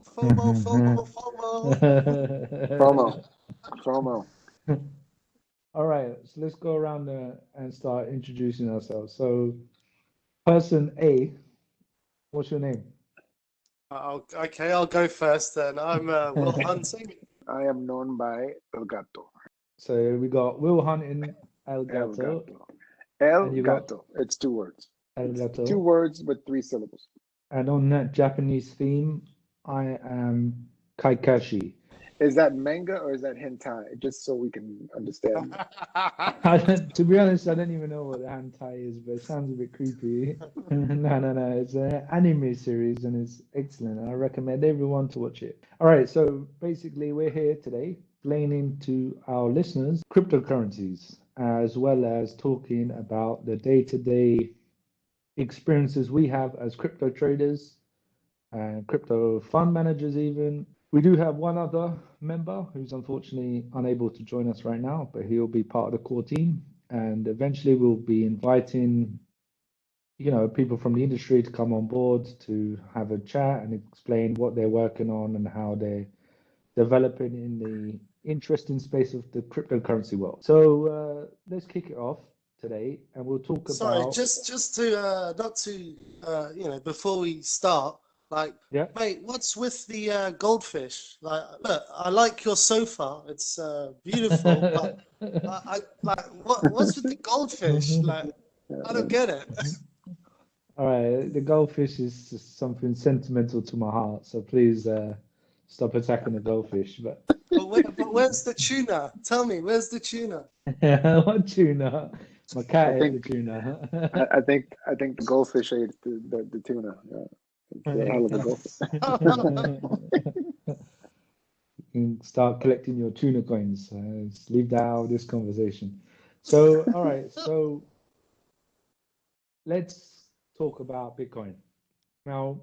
FOMO, FOMO, FOMO. FOMO, FOMO. All right, so let's go around and start introducing ourselves. So, person A, what's your name? Okay, I'll go first then. I'm Will Hunting. I am known by El Gato. So we got Will Hunting, El El Gato, Gato. El and you got Gato. It's 2 words. El It's Gato. 2 words but 3 syllables. And on that Japanese theme, I am Kaikashi. Is that manga or is that hentai? Just so we can understand. To be honest, I don't even know what hentai is, but it sounds a bit creepy. No. It's an anime series and it's excellent. And I recommend everyone to watch it. All right, so basically, we're here today explaining to our listeners cryptocurrencies, as well as talking about the day-to-day experiences we have as crypto traders and crypto fund managers, even. We do have one other member who's unfortunately unable to join us right now, but he'll be part of the core team. And eventually we'll be inviting, people from the industry to come on board to have a chat and explain what they're working on and how they're developing in the interesting space of the cryptocurrency world. So let's kick it off today, and we'll talk Sorry, about. just to not to before we start, like, Yeah. mate, what's with the goldfish? Like, look, I like your sofa. It's beautiful, but I like what's with the goldfish? Like, I don't get it. All right, the goldfish is just something sentimental to my heart, so please stop attacking the goldfish. But But where's the tuna? Tell me, where's the tuna? what tuna? My cat I ate the think tuna. I think the goldfish ate the tuna. Yeah. It's a hell of a goldfish. You can start collecting your tuna coins. Let's leave that out of this conversation. So, all right, so let's talk about Bitcoin. Now,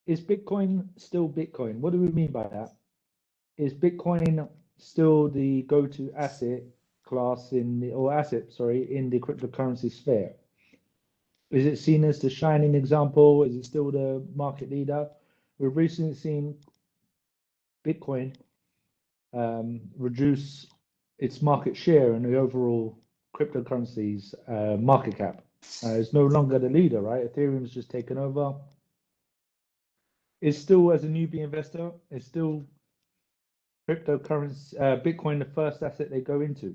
is Bitcoin still Bitcoin? What do we mean by that? Is Bitcoin still the go-to asset class in the cryptocurrency sphere? Is it seen as the shining example? Is it still the market leader? We've recently seen Bitcoin reduce its market share in the overall cryptocurrencies market cap. It's no longer the leader, right? Ethereum's just taken over. It's still, as a newbie investor, it's still cryptocurrency, Bitcoin, the first asset they go into.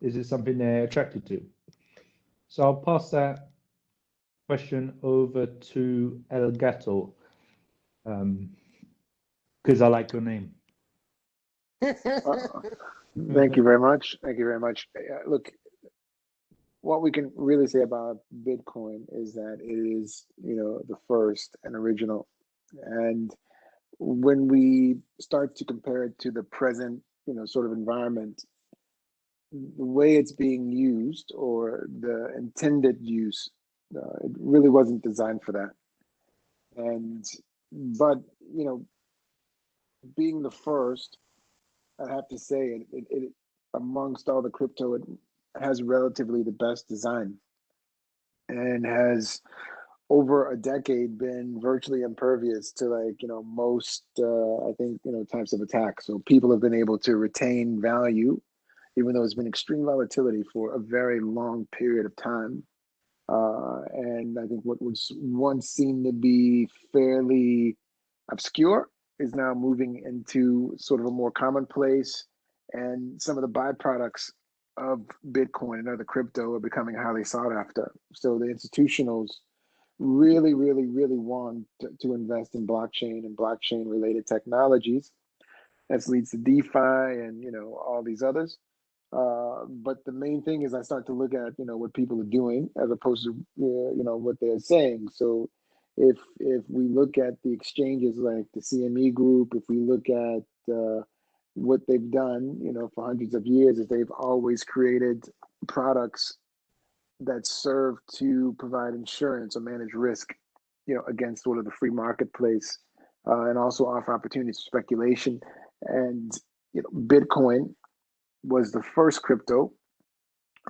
Is it something they're attracted to? So I'll pass that question over to El Gato, because I like your name. Thank you very much. Thank you very much. Look, what we can really say about Bitcoin is that it is, the first and original. And when we start to compare it to the present, sort of environment, the way it's being used or the intended use, it really wasn't designed for that. But being the first, I have to say, it amongst all the crypto, it has relatively the best design and has over a decade been virtually impervious to most I think types of attacks. So people have been able to retain value even though there's been extreme volatility for a very long period of time. And I think what was once seen to be fairly obscure is now moving into sort of a more commonplace, and some of the byproducts of Bitcoin and other crypto are becoming highly sought after. So the institutionals really, really, really want to invest in blockchain and blockchain related technologies. That leads to DeFi and all these others. But the main thing is I start to look at what people are doing as opposed to what they're saying. So if we look at the exchanges like the CME Group, if we look at what they've done, for hundreds of years, is they've always created products that serve to provide insurance or manage risk, against sort of the free marketplace, and also offer opportunities for speculation. And Bitcoin was the first crypto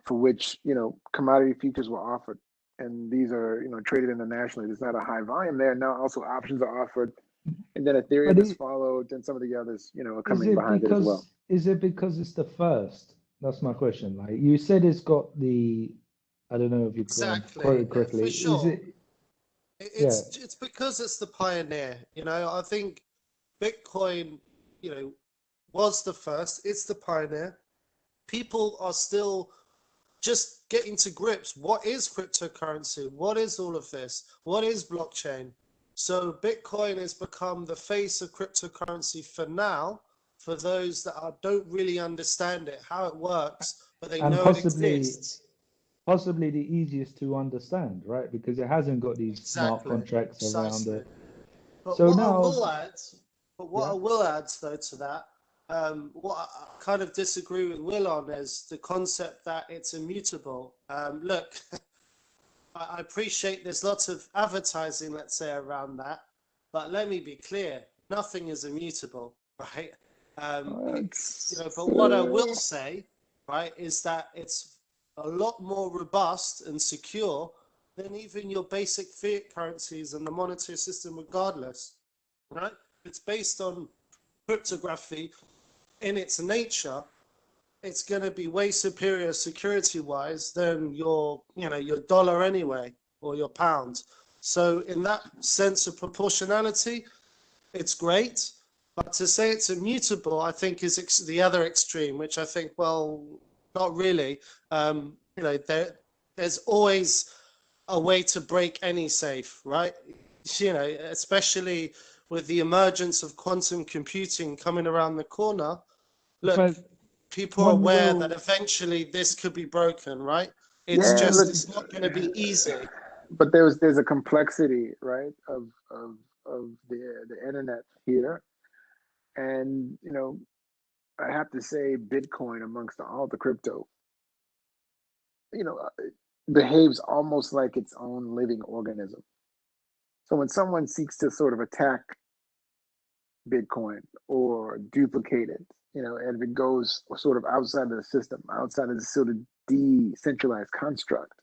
for which commodity futures were offered. and these are, traded internationally. There's not a high volume there. Now also options are offered, and then Ethereum has followed, and some of the others, are coming behind it as well. Is it because it's the first? That's my question. Like you said, it's got the, I don't know if you quote it correctly. For sure. Is it? It's because it's the pioneer. I think Bitcoin, was the first. It's the pioneer. People are still just getting to grips. What is cryptocurrency? What is all of this? What is blockchain? So Bitcoin has become the face of cryptocurrency for now, for those that don't really understand it, how it works, but they know it exists. Possibly the easiest to understand, right? Because it hasn't got these smart contracts around it. But what I will add, though, to that, what I kind of disagree with Will on is the concept that it's immutable. Look, I appreciate there's lots of advertising, let's say, around that, but let me be clear, nothing is immutable, right? But what I will say, right, is that it's a lot more robust and secure than even your basic fiat currencies and the monetary system regardless, right? It's based on cryptography. In its nature, it's going to be way superior security-wise than your dollar anyway, or your pound. So in that sense of proportionality, it's great. But to say it's immutable, I think is the other extreme, which I think, well, not really. There's always a way to break any safe, right? Especially with the emergence of quantum computing coming around the corner. Look, people are aware that eventually this could be broken, right? It's not going to be easy. But there's a complexity, right, of the internet here, and I have to say, Bitcoin amongst all the crypto, behaves almost like its own living organism. So when someone seeks to sort of attack Bitcoin or duplicate it, and if it goes sort of outside of the system, outside of the sort of decentralized construct,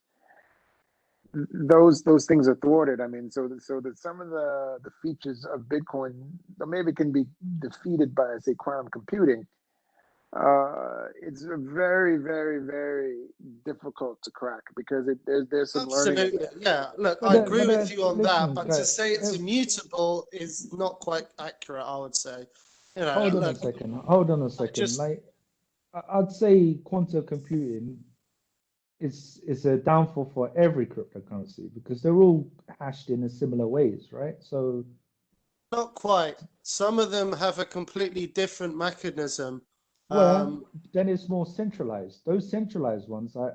those things are thwarted. I mean, so that some of the features of Bitcoin maybe can be defeated by, say, quantum computing. It's very, very, very difficult to crack because there's some learning. Absolutely, yeah. Look, I agree with you on that, but to say it's immutable is not quite accurate, I would say. Hold on a second. Like, I'd say quantum computing is a downfall for every cryptocurrency because they're all hashed in a similar ways, right? So not quite. Some of them have a completely different mechanism. Well, then it's more centralized. Those centralized ones, I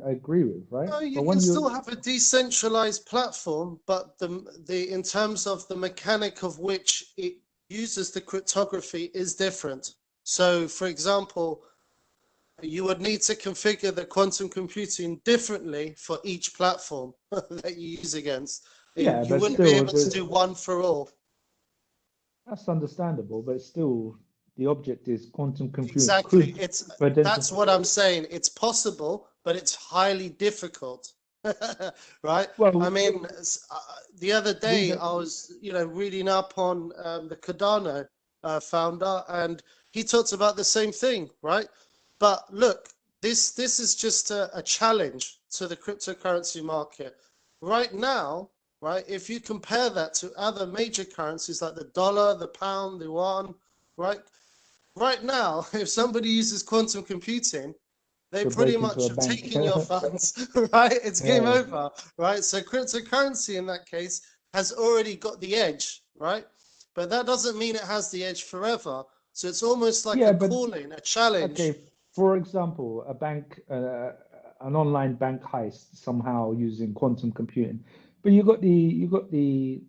agree with, right? No, you can still have a decentralized platform, but in terms of the mechanic of which it uses the cryptography is different. So, for example, you would need to configure the quantum computing differently for each platform that you use against. Yeah, you wouldn't be able to do one for all. That's understandable, but still, the object is quantum computing. Exactly. That's what I'm saying. It's possible, but it's highly difficult. Right? Well, I mean, the other day I was, reading up on the Cardano founder, and he talks about the same thing, right? But look, this is just a challenge to the cryptocurrency market right now. Right? If you compare that to other major currencies like the dollar, the pound, the yuan, right? Right now, if somebody uses quantum computing, they pretty much have taken your funds, right? It's game over, right? So cryptocurrency in that case has already got the edge, right? But that doesn't mean it has the edge forever. So it's almost like a calling, a challenge. Okay, for example, a bank, an online bank heist somehow using quantum computing, but you got the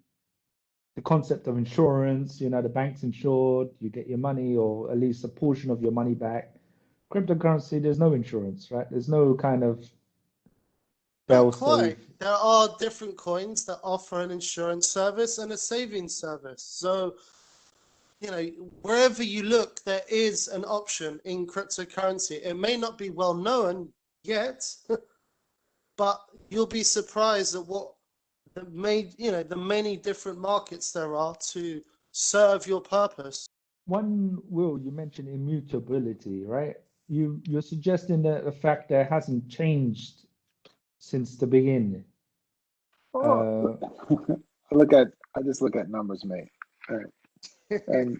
concept of insurance. The bank's insured, you get your money or at least a portion of your money back. Cryptocurrency, there's no insurance, right? There's no kind of Not quite. There are different coins that offer an insurance service and a savings service. So, wherever you look, there is an option in cryptocurrency. It may not be well known yet, but you'll be surprised at what the many different markets there are to serve your purpose. One, Will, you mentioned immutability, right? You're suggesting that the fact that it hasn't changed since the beginning. Oh, I just look at numbers, mate. All right. And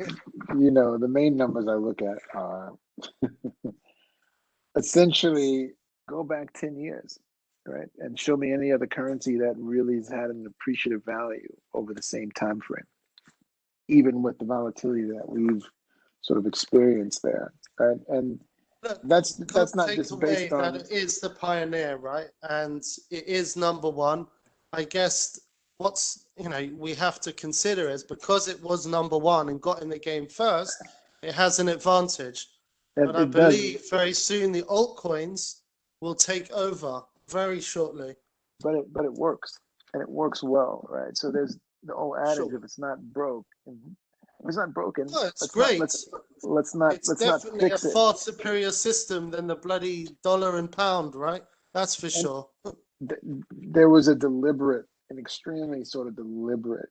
the main numbers I look at are essentially go back 10 years, right? And show me any other currency that really has had an appreciative value over the same time frame, even with the volatility that we've sort of experienced there. Right? And Look, that's not take just away based on that it is the pioneer, right? And it is number one. I guess we have to consider is because it was number one and got in the game first, it has an advantage. But I believe very soon the altcoins will take over very shortly. But it works, and it works well, right? So there's the old adage: if it's not broke, if it's not broken, oh, it's great. Let's not definitely fix a far superior system than the bloody dollar and pound, right? That's for sure. There was an extremely sort of deliberate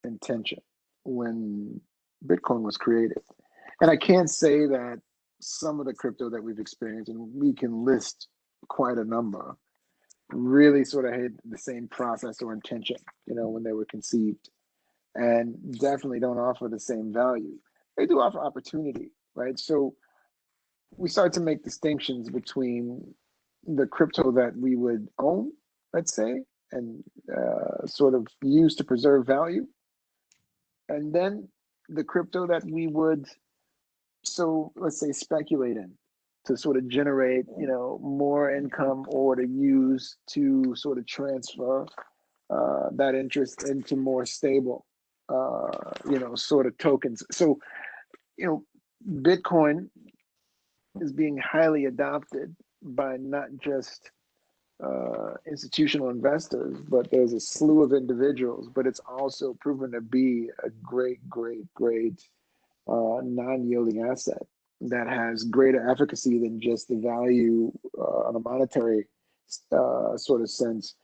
intention when Bitcoin was created. And I can't say that some of the crypto that we've experienced, and we can list quite a number, really sort of had the same process or intention, when they were conceived, and definitely don't offer the same value. They do offer opportunity, right? So we start to make distinctions between the crypto that we would own, let's say, and sort of use to preserve value, and then the crypto that we would, so let's say, speculate in to sort of generate, more income, or to use to sort of transfer that interest into more stable, sort of tokens. So, Bitcoin is being highly adopted by not just institutional investors, but there's a slew of individuals. But it's also proven to be a great non-yielding asset that has greater efficacy than just the value on a monetary sort of sense.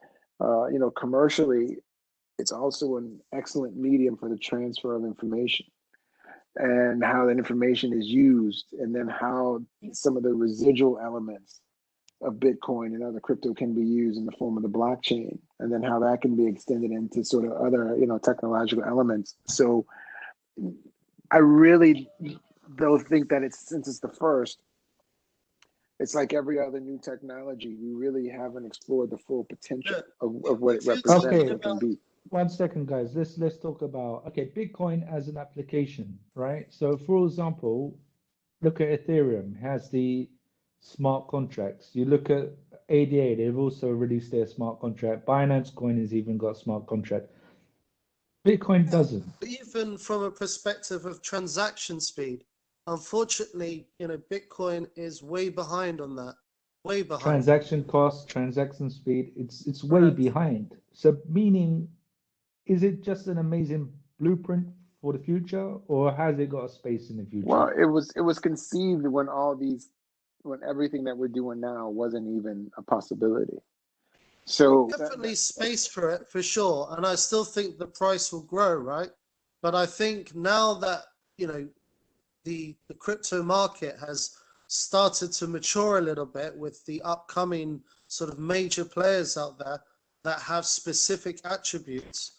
Commercially, it's also an excellent medium for the transfer of information, and how that information is used, and then how some of the residual elements of Bitcoin and other crypto can be used in the form of the blockchain, and then how that can be extended into sort of other, technological elements. So I really don't think that since it's the first, it's like every other new technology. We really haven't explored the full potential of what it represents and can be. 1 second, guys. Let's talk about Bitcoin as an application, right? So, for example, look at Ethereum. It has the smart contracts. You look at ADA, they've also released their smart contract. Binance Coin has even got a smart contract. Bitcoin doesn't. Even from a perspective of transaction speed, unfortunately, Bitcoin is way behind on that. Way behind. Transaction cost, transaction speed, it's way behind. So meaning, is it just an amazing blueprint for the future, or has it got a space in the future? Well, it was conceived when everything that we're doing now wasn't even a possibility. So definitely space for it, for sure. And I still think the price will grow, right? But I think now that, the crypto market has started to mature a little bit with the upcoming sort of major players out there that have specific attributes,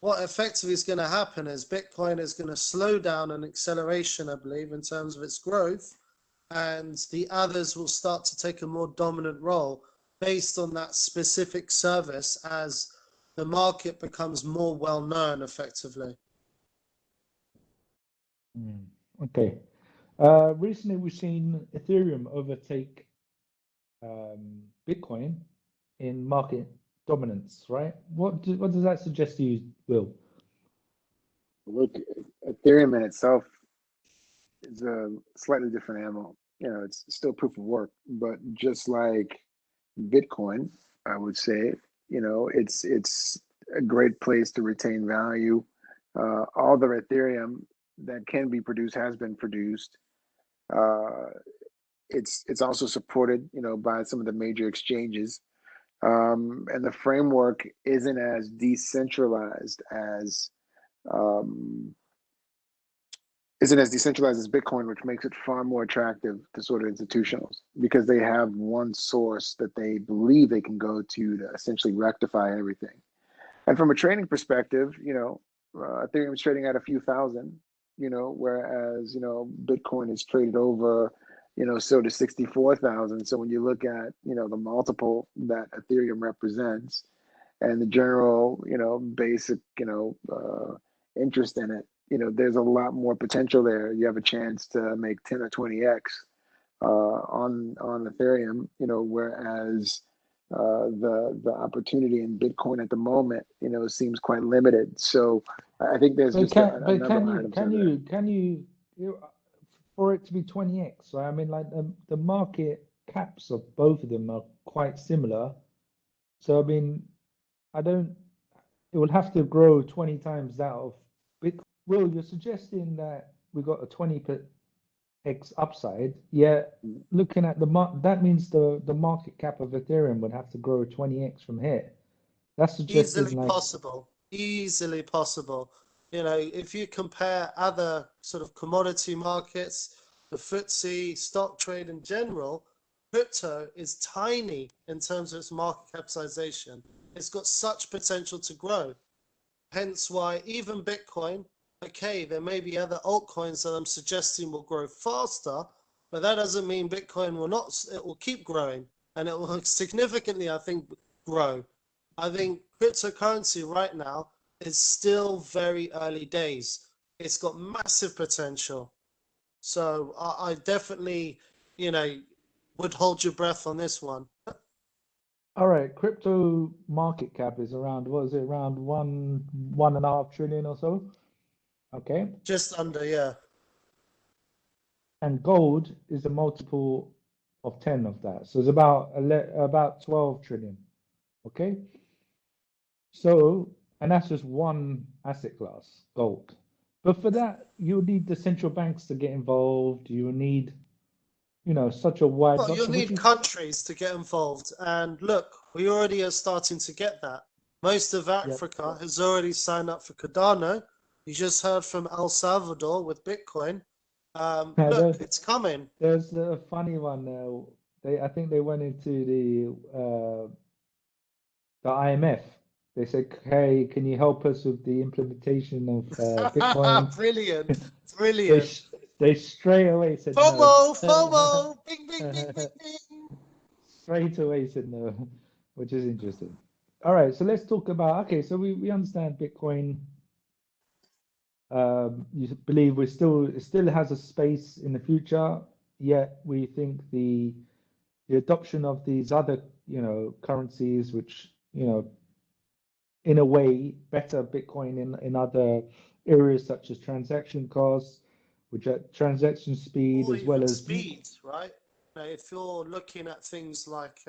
what effectively is going to happen is Bitcoin is going to slow down an acceleration, I believe, in terms of its growth, and the others will start to take a more dominant role based on that specific service as the market becomes more well known effectively. Okay. Recently, we've seen Ethereum overtake Bitcoin in market dominance, right? What does that suggest to you, Will? Look, Ethereum in itself is a slightly different animal. It's still proof of work, but just like Bitcoin, I would say, it's a great place to retain value. All the Ethereum that can be produced has been produced. It's also supported, by some of the major exchanges. and the framework isn't as decentralized as Bitcoin, which makes it far more attractive to sort of institutionals because they have one source that they believe they can go to essentially rectify everything. And from a trading perspective, Ethereum is trading at a few thousand, whereas, Bitcoin is traded over, so to 64,000. So when you look at, the multiple that Ethereum represents and the general, basic, interest in it, there's a lot more potential there. You have a chance to make 10 or 20x on Ethereum, whereas the opportunity in Bitcoin at the moment, seems quite limited. So I think there's just another item. Can you for it to be 20x? So I mean, like the market caps of both of them are quite similar. So I mean, it will have to grow 20 times that of Bitcoin. Will, you're suggesting that we got a 20x upside. Yeah, looking at that means the market cap of Ethereum would have to grow 20x from here. That's suggesting easily possible. If you compare other sort of commodity markets, the FTSE, stock trade in general, crypto is tiny in terms of its market capitalization. It's got such potential to grow. Hence why even Bitcoin, okay, there may be other altcoins that I'm suggesting will grow faster, but that doesn't mean Bitcoin will not. It will keep growing, and it will significantly, I think, grow. I think cryptocurrency right now is still very early days. It's got massive potential. So I definitely, would hold your breath on this one. All right, crypto market cap is around, what is it, around 1.5 trillion or so? Okay. Just under, yeah. And gold is a multiple of 10 of that. So it's about 12 trillion. Okay. So, and that's just one asset class, gold. But for that, you need the central banks to get involved. You need, such a wide. Well, you'll need countries to get involved. And look, we already are starting to get that. Most of Africa has already signed up for Cardano. You just heard from El Salvador with Bitcoin. Look, it's coming. There's a funny one there. I think they went into the IMF. They said, "Hey, can you help us with the implementation of Bitcoin?" Brilliant. They straight away said FOMO, no. FOMO, bing, bing, bing, bing, bing. Straight away said no, which is interesting. All right, so let's talk about. Okay, so we understand Bitcoin. You believe it still has a space in the future, yet we think the adoption of these other currencies, which in a way better Bitcoin in other areas such as transaction costs, which are transaction speed, or as well as speed, right? If you're looking at things like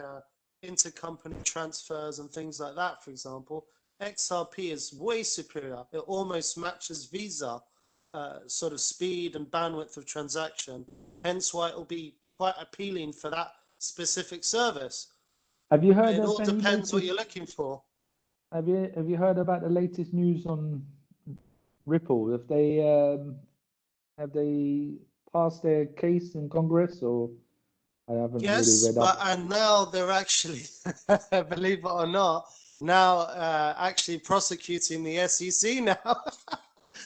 intercompany transfers and things like that, for example, XRP is way superior. It almost matches Visa sort of speed and bandwidth of transaction. Hence why it will be quite appealing for that specific service. Have you heard? It all depends what you're looking for. Have you heard about the latest news on Ripple? Have they passed their case in Congress, or I haven't really read up? And now they're actually, believe it or not, now actually prosecuting the SEC now.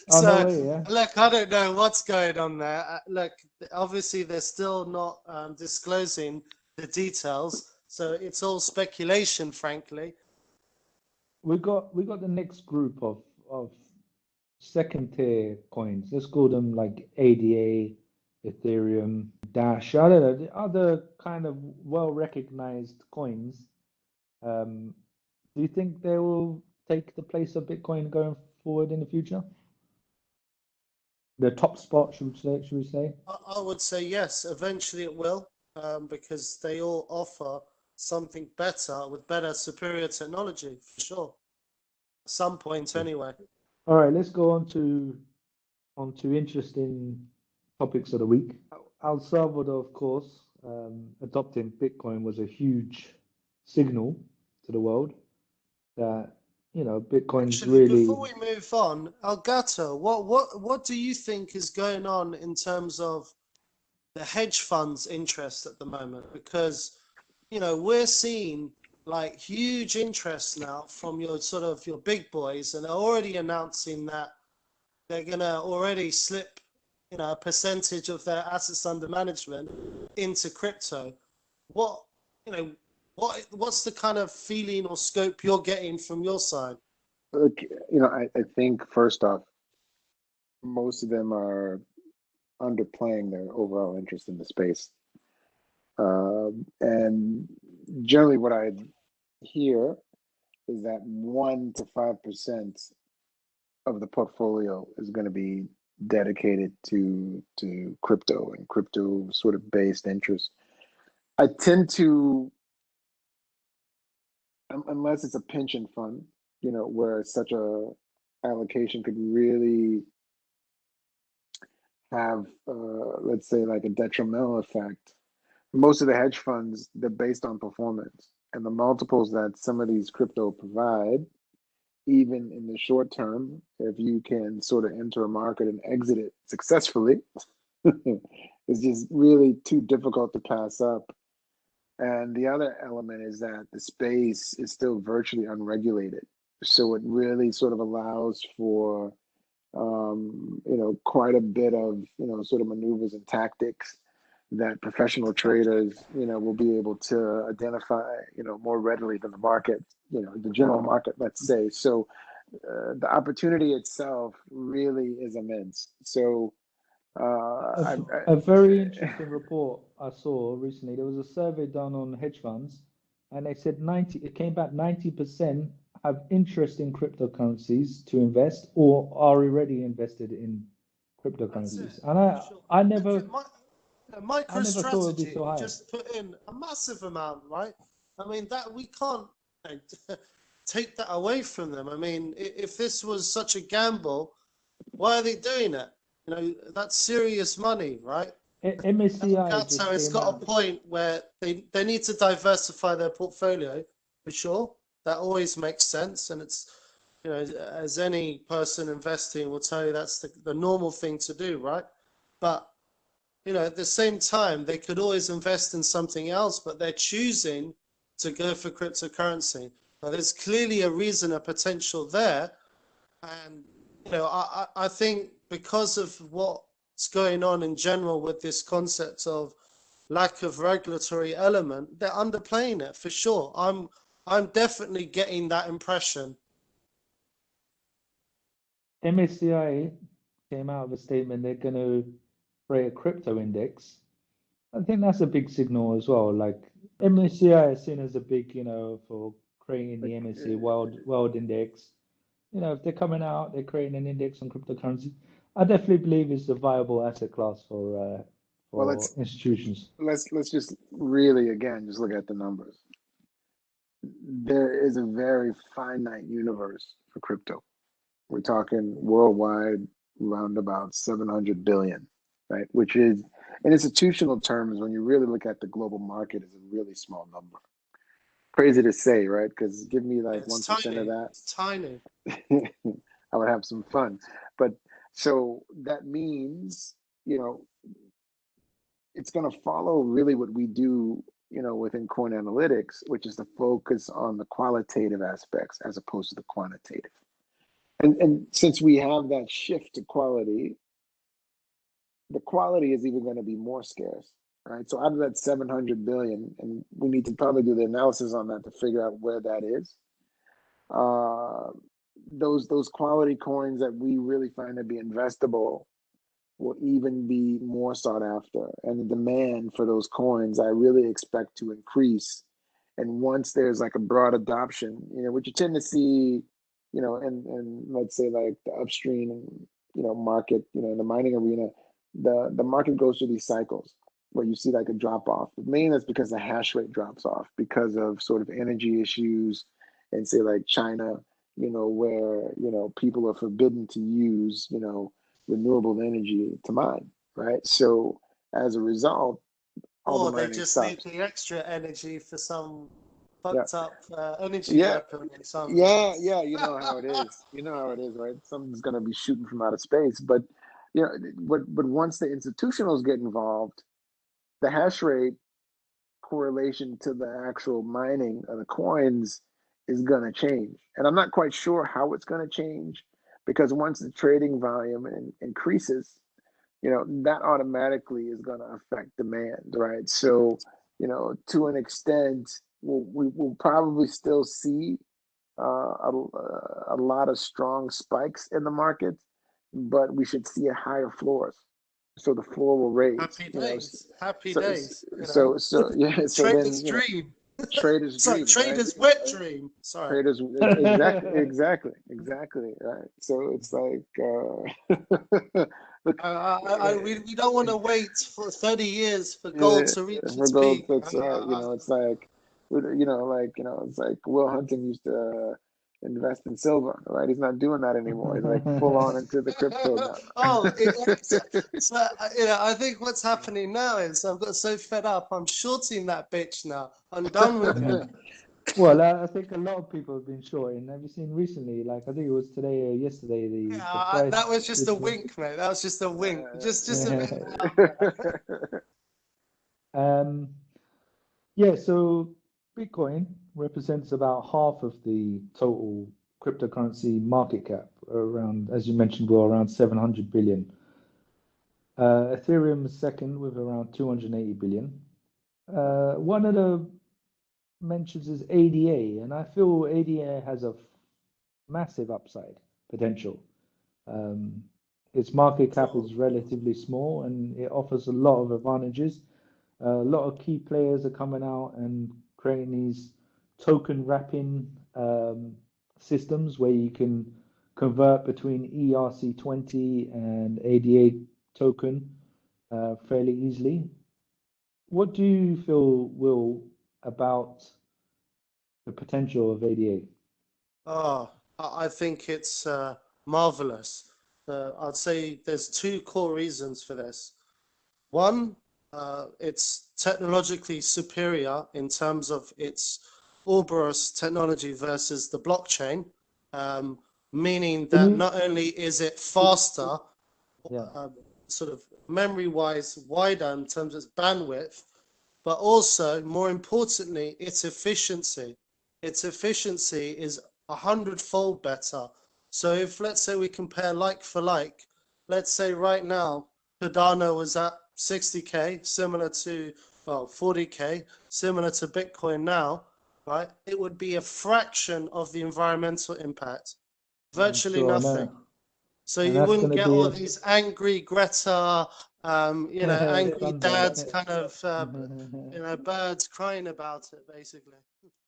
So, no way, yeah. Look, I don't know what's going on there. Look, obviously they're still not disclosing the details, so it's all speculation, frankly. We got the next group of second tier coins. Let's call them like ADA, Ethereum, Dash. I don't know, the other kind of well recognized coins. Do you think they will take the place of Bitcoin going forward in the future? The top spot, should we say? I would say yes. Eventually it will, because they all offer something better with better, superior technology, for sure. At some point, anyway. All right, let's go on to interesting topics of the week. El Salvador, of course, adopting Bitcoin was a huge signal to the world that, you know, Bitcoin's Actually, really. before we move on, Elgato, what do you think is going on in terms of the hedge funds' interest at the moment? Because, you know, we're seeing like huge interest now from your sort of your big boys, and they're already announcing that they're gonna already slip, you know, a percentage of their assets under management into crypto. What, you know, what's the kind of feeling or scope you're getting from your side? Look, I think first off, most of them are underplaying their overall interest in the space. And generally, what I hear is that 1 to 5% of the portfolio is going to be dedicated to crypto and crypto sort of based interest. I tend to, unless it's a pension fund, where such a allocation could really have, let's say, like a detrimental effect. Most of the hedge funds, they're based on performance, and the multiples that some of these crypto provide, even in the short term, if you can sort of enter a market and exit it successfully, it's just really too difficult to pass up. And the other element is that the space is still virtually unregulated. So it really sort of allows for, quite a bit of, sort of maneuvers and tactics that professional traders, will be able to identify, more readily than the market, the general market, let's say. So the opportunity itself really is immense. So a very interesting report I saw recently. There was a survey done on hedge funds, and they said it came back 90% have interest in cryptocurrencies to invest or are already invested in cryptocurrencies. And I never thought it would be MicroStrategy so high. just put in a massive amount, right? I mean, that we can't take that away from them. I mean, if this was such a gamble, why are they doing it? You know, that's serious money, right? MSCI just So it's came got out. a point where they need to diversify their portfolio, for sure. That always makes sense, and it's, you know, as any person investing will tell you, that's the normal thing to do, right? But, you know, at the same time, they could always invest in something else, but they're choosing to go for cryptocurrency. Now, there's clearly a reason, a potential there, and, you know, I think because of what's going on in general with this concept of lack of regulatory element, they're underplaying it for sure. I'm definitely getting that impression. MSCI came out with a statement they're going to create a crypto index. I think that's a big signal as well. Like MSCI is seen as a big, for creating the MSCI World Index. You know, if they're coming out, they're creating an index on cryptocurrency. I definitely believe it's a viable asset class for institutions. Let's just really, again, just look at the numbers. There is a very finite universe for crypto. We're talking worldwide around about 700 billion, right? Which is, in institutional terms, when you really look at the global market, is a really small number. Crazy to say, right? Because give me like 1% of that. It's tiny. I would have some fun. But so that means, it's going to follow really what we do, within coin analytics, which is to focus on the qualitative aspects as opposed to the quantitative. And since we have that shift to quality, the quality is even going to be more scarce, right? So out of that 700 billion, and we need to probably do the analysis on that to figure out where that is. Those quality coins that we really find to be investable will even be more sought after, and the demand for those coins I really expect to increase. And once there's like a broad adoption, what you tend to see, and let's say like the upstream, market, in the mining arena, the market goes through these cycles where you see like a drop off. But mainly that's because the hash rate drops off because of sort of energy issues, and say like China, where people are forbidden to use renewable energy to mine, right? So as a result, all the Or they mining just stops. need the extra energy for some fucked up energy Yeah. weapon or something. Yeah, you know how it is. You know how it is, right? Something's gonna be shooting from outer space. But you know, but once the institutionals get involved, the hash rate correlation to the actual mining of the coins is gonna change. And I'm not quite sure how it's gonna change because once the trading volume increases, you know, that automatically is gonna affect demand, right? So, you know, to an extent, we'll probably still see a lot of strong spikes in the market, but we should see a higher floors. So the floor will raise. Happy You know, days. Happy so days. You know, yeah. So trader's then you know, dream. traders Sorry, dream, right? trader's wet dream. Sorry. Traders exactly, right? So it's like look, We don't want to wait for 30 years for gold yeah, to reach for its gold, peak. that's right. You know, it's like it's like Will Hunting used to invest in silver, right? He's not doing that anymore. He's like full on into the crypto now. So you know, I think what's happening now is I've got so fed up. I'm shorting that bitch now. I'm done with it. Well, I think a lot of people have been shorting. Have you seen recently? Like I think it was today or yesterday. The price. That was just a wink, mate. That was just a wink. Just a bit out there. Yeah. So Bitcoin represents about half of the total cryptocurrency market cap. Around, as you mentioned, we're around 700 billion. Ethereum is second with around 280 billion. One of the mentions is ADA, and I feel ADA has a massive upside potential. Its market cap is relatively small and it offers a lot of advantages. A lot of key players are coming out and creating these token wrapping systems where you can convert between ERC20 and ADA token fairly easily. What do you feel, Will, about the potential of ADA? Oh, I think it's marvelous. I'd say there's two core reasons for this. One, it's technologically superior in terms of its Ouroboros technology versus the blockchain, meaning that not only is it faster, sort of memory-wise wider in terms of its bandwidth, but also, more importantly, its efficiency. Its efficiency is 100-fold better. So if, let's say, we compare like for like, let's say right now, Cardano was at 60K, similar to, well, 40K, similar to Bitcoin now, right? It would be a fraction of the environmental impact, virtually nothing. So you wouldn't get all these angry Greta, you know, angry dads kind of, you know, birds crying about it, basically.